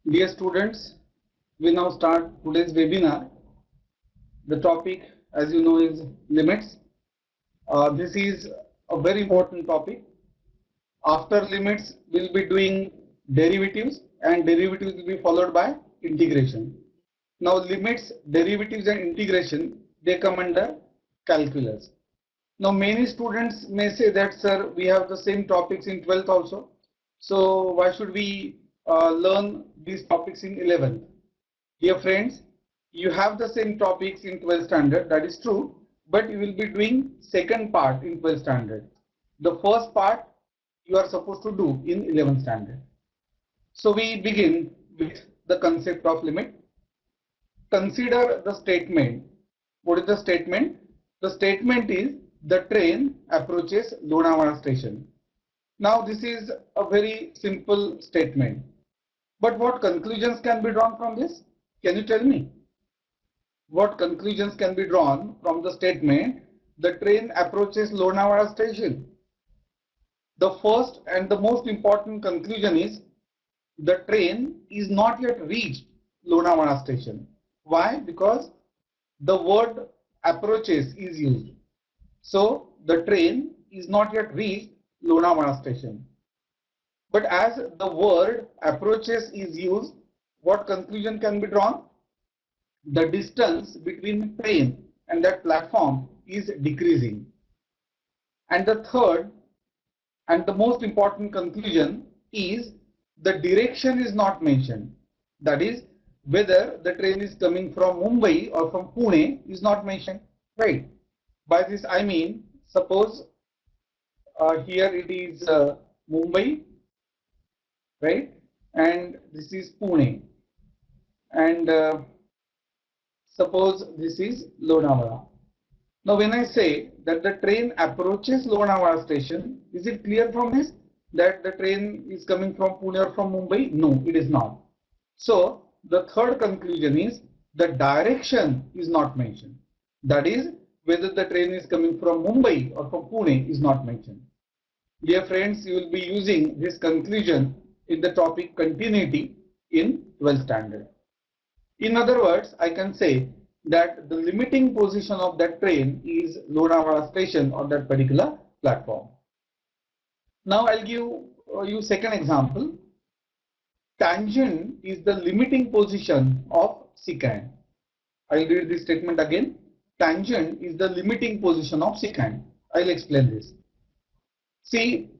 Dear students, we now start today's webinar. The topic, as you know, is limits. This is a very important topic. After limits, we'll be doing derivatives, and derivatives will be followed by integration. Now, limits, derivatives, and integration, they come under calculus. Now, many students may say that, sir, we have the same topics in 12th also. So, why should we learn these topics in 11th? Dear friends, you have the same topics in 12th standard, that is true, but you will be doing second part in 12th standard. The first part you are supposed to do in 11th standard. So we begin with the concept of limit. Consider the statement. What is the statement? The statement is the train approaches Lonavala station. Now this is a very simple statement. But what conclusions can be drawn from this? Can you tell me? What conclusions can be drawn from the statement the train approaches Lonavala station? The first and the most important conclusion is the train is not yet reached Lonavala station. Why? Because the word approaches is used. So the train is not yet reached Lonavala station. But as the word approaches is used, what conclusion can be drawn? The distance between train and that platform is decreasing. And the third and the most important conclusion is the direction is not mentioned. That is, whether the train is coming from Mumbai or from Pune is not mentioned. Right. By this I mean, suppose here it is Mumbai, right, and this is Pune, and suppose this is Lonavala. Now when I say that the train approaches Lonavala station, is it clear from this that the train is coming from Pune or from Mumbai? No, it is not. So the third conclusion is the direction is not mentioned. That is, whether the train is coming from Mumbai or from Pune is not mentioned. Dear friends, you will be using this conclusion in the topic continuity in 12th standard. In other words, I can say that the limiting position of that train is Lonavala station on that particular platform. Now I'll give you second example. Tangent is the limiting position of secant. I'll read this statement again. Tangent is the limiting position of secant. I'll explain this. See,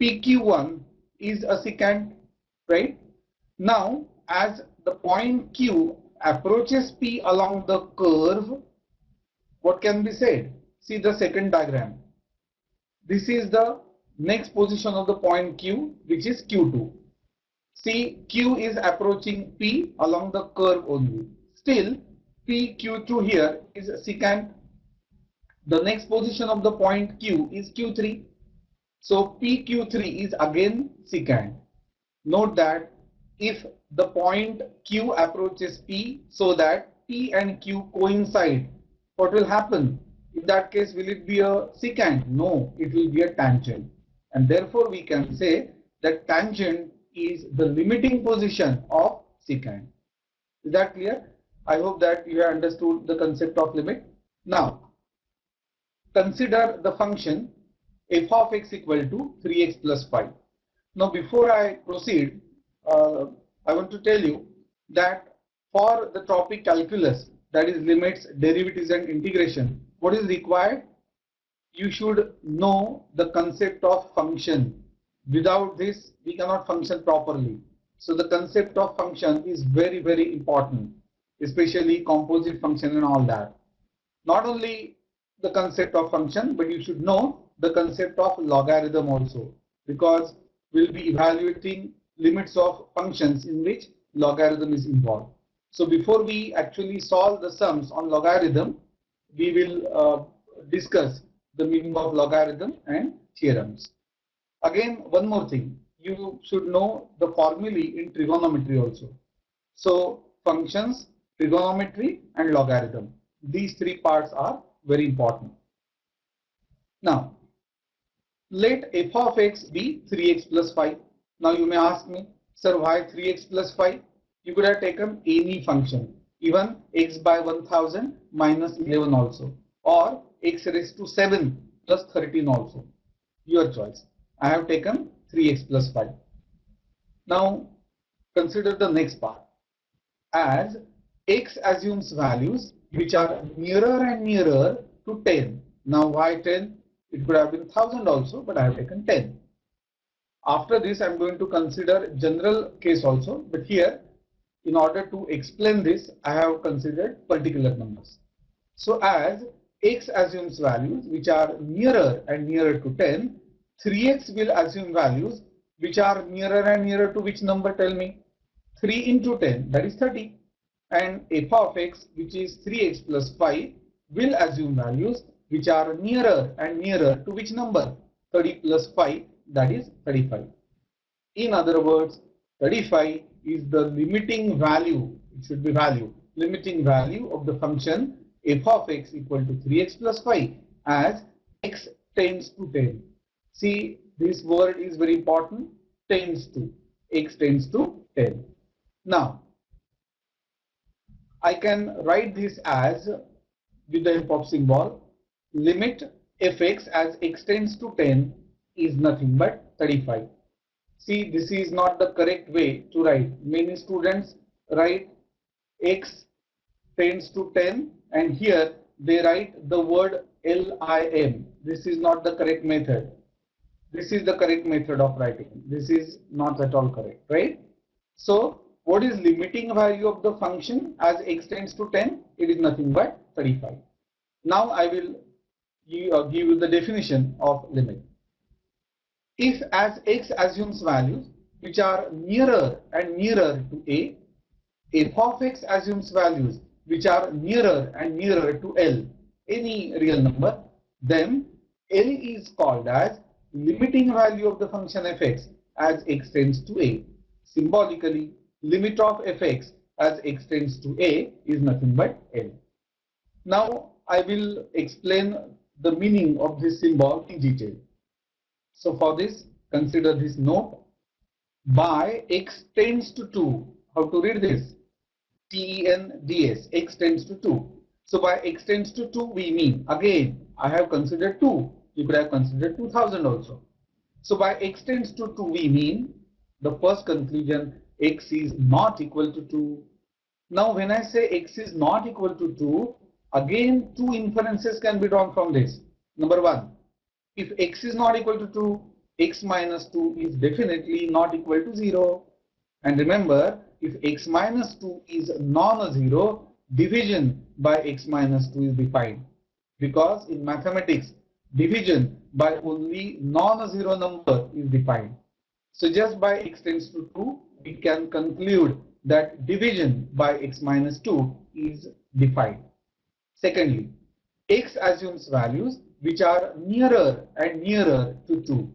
PQ1 is a secant, right? Now, as the point Q approaches P along the curve, what can be said? See the second diagram. This is the next position of the point Q, which is Q2. See, Q is approaching P along the curve only. Still, PQ2 here is secant. The next position of the point Q is Q3. So PQ3 is again secant. Note that if the point Q approaches P so that P and Q coincide, what will happen? In that case, will it be a secant? No, it will be a tangent. And therefore, we can say that tangent is the limiting position of secant. Is that clear? I hope that you have understood the concept of limit. Now, consider the function f of x equal to 3x plus 5. Now, before I proceed, I want to tell you that for the topic calculus, that is limits, derivatives and integration, what is required? You should know the concept of function. Without this, we cannot function properly. So the concept of function is very, very important, especially composite function and all that. Not only the concept of function, but you should know the concept of logarithm also, because we'll be evaluating limits of functions in which logarithm is involved. So before we actually solve the sums on logarithm, we will discuss the meaning of logarithm and theorems. Again, one more thing, you should know the formulae in trigonometry also. So functions, trigonometry and logarithm, these three parts are very important. Now, let f of x be 3x plus 5. Now you may ask me, sir, why 3x plus 5? You could have taken any function, even x by 1000 minus 11 also, or x raised to 7 plus 13 also. Your choice. I have taken 3x plus 5. Now consider the next part. As x assumes values which are nearer and nearer to 10. Now why 10? It could have been 1000 also, but I have taken 10. After this, I am going to consider general case also, but here, in order to explain this, I have considered particular numbers. So as x assumes values which are nearer and nearer to 10, 3x will assume values which are nearer and nearer to which number? Tell me. 3 into 10, that is 30. And f of x, which is 3x plus 5, will assume values which are nearer and nearer to which number? 30 plus 5, that is 35. In other words, 35 is the limiting value, it should be value, limiting value of the function f of x equal to 3x plus 5 as x tends to 10. See, this word is very important, tends to, x tends to 10. Now, I can write this as, with the help of symbol, limit fx as x tends to 10 is nothing but 35. See, this is not the correct way to write. Many students write x tends to 10 and here they write the word lim. This is not the correct method. This is the correct method of writing. This is not at all correct, right? So, what is limiting value of the function as x tends to 10? It is nothing but 35. Now, I will give you the definition of limit. If as x assumes values which are nearer and nearer to a, f of x assumes values which are nearer and nearer to L, any real number, then L is called as limiting value of the function fx as x tends to a. Symbolically, limit of fx as x tends to a is nothing but L. Now, I will explain the meaning of this symbol in detail. So for this, consider this note. By x tends to 2. How to read this? TENDS. X tends to 2. So by x tends to 2, we mean, again, I have considered 2. You could have considered 2000 also. So by x tends to 2, we mean the first conclusion, x is not equal to 2. Now when I say x is not equal to 2, again two inferences can be drawn from this. Number one, if x is not equal to 2, x minus 2 is definitely not equal to 0. And remember, if x minus 2 is non-zero, division by x minus 2 is defined. Because in mathematics, division by only non-zero number is defined. So just by x tends to 2, we can conclude that division by x minus 2 is defined. Secondly, x assumes values which are nearer and nearer to 2.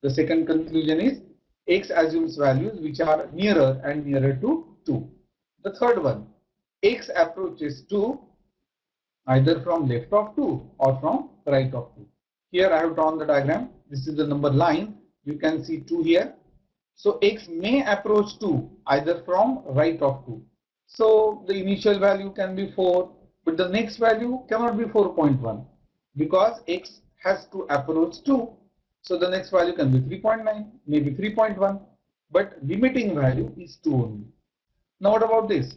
The second conclusion is x assumes values which are nearer and nearer to 2. The third one, x approaches 2 either from left of 2 or from right of 2. Here I have drawn the diagram. This is the number line. You can see 2 here. So x may approach 2 either from right of 2. So the initial value can be 4, but the next value cannot be 4.1 because x has to approach 2. So the next value can be 3.9, maybe 3.1, but limiting value is 2 only. Now what about this?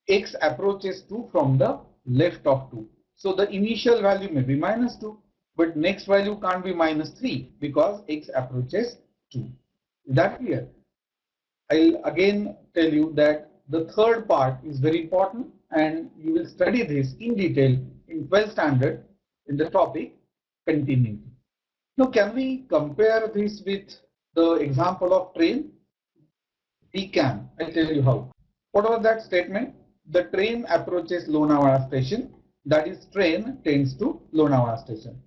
X approaches 2 from the left of 2. So the initial value may be minus 2, but next value can't be minus 3 because x approaches 2. Is that clear? I'll again tell you that the third part is very important and you will study this in detail in 12th standard in the topic continuity. Now can we compare this with the example of train? We can. I'll tell you how. What was that statement? The train approaches Lonavala station. That is, train tends to Lonavala station.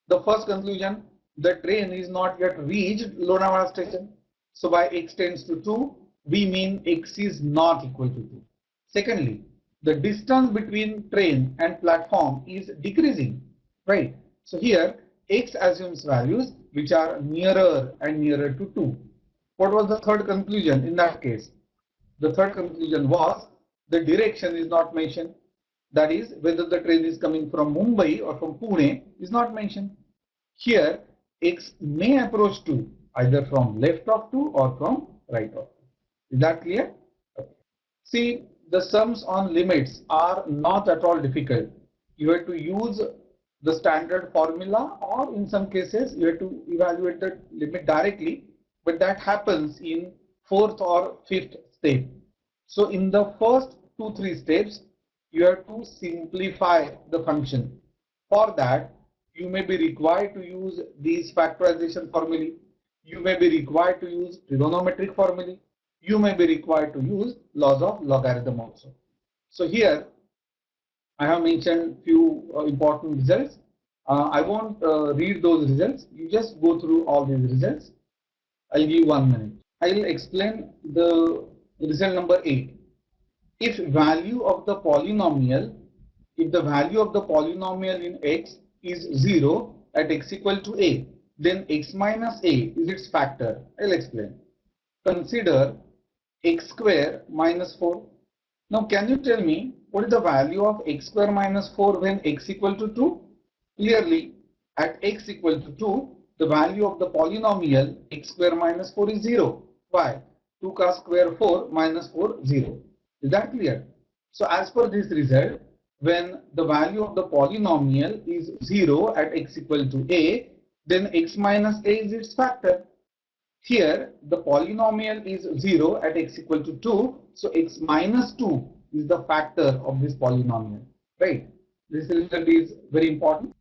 The first conclusion, the train is not yet reached Lonavala station. So by x tends to 2, we mean x is not equal to 2. Secondly, the distance between train and platform is decreasing, right? So here x assumes values which are nearer and nearer to 2. What was the third conclusion in that case? The third conclusion was the direction is not mentioned. That is, whether the train is coming from Mumbai or from Pune is not mentioned. Here, X may approach to either from left of 2 or from right of 2. Is that clear? Okay. See, the sums on limits are not at all difficult. You have to use the standard formula, or in some cases you have to evaluate the limit directly, but that happens in fourth or fifth step. So in the first 2-3 steps, you have to simplify the function. For that, you may be required to use these factorization formulae. You may be required to use trigonometric formulae. You may be required to use laws of logarithm also. So here I have mentioned few important results. I won't read those results. You just go through all these results. I'll give 1 minute. I'll explain the result number 8. If the value of the polynomial in x is 0 at x equal to a, then x minus a is its factor. I'll explain. Consider x square minus 4. Now can you tell me what is the value of x square minus 4 when x equal to 2? Clearly, at x equal to 2, the value of the polynomial x square minus 4 is 0. Why? 2 cos square 4 minus 4, 0. Is that clear? So as per this result, when the value of the polynomial is 0 at x equal to a, then x minus a is its factor. Here, the polynomial is 0 at x equal to 2, so x minus 2 is the factor of this polynomial, right? This result is very important.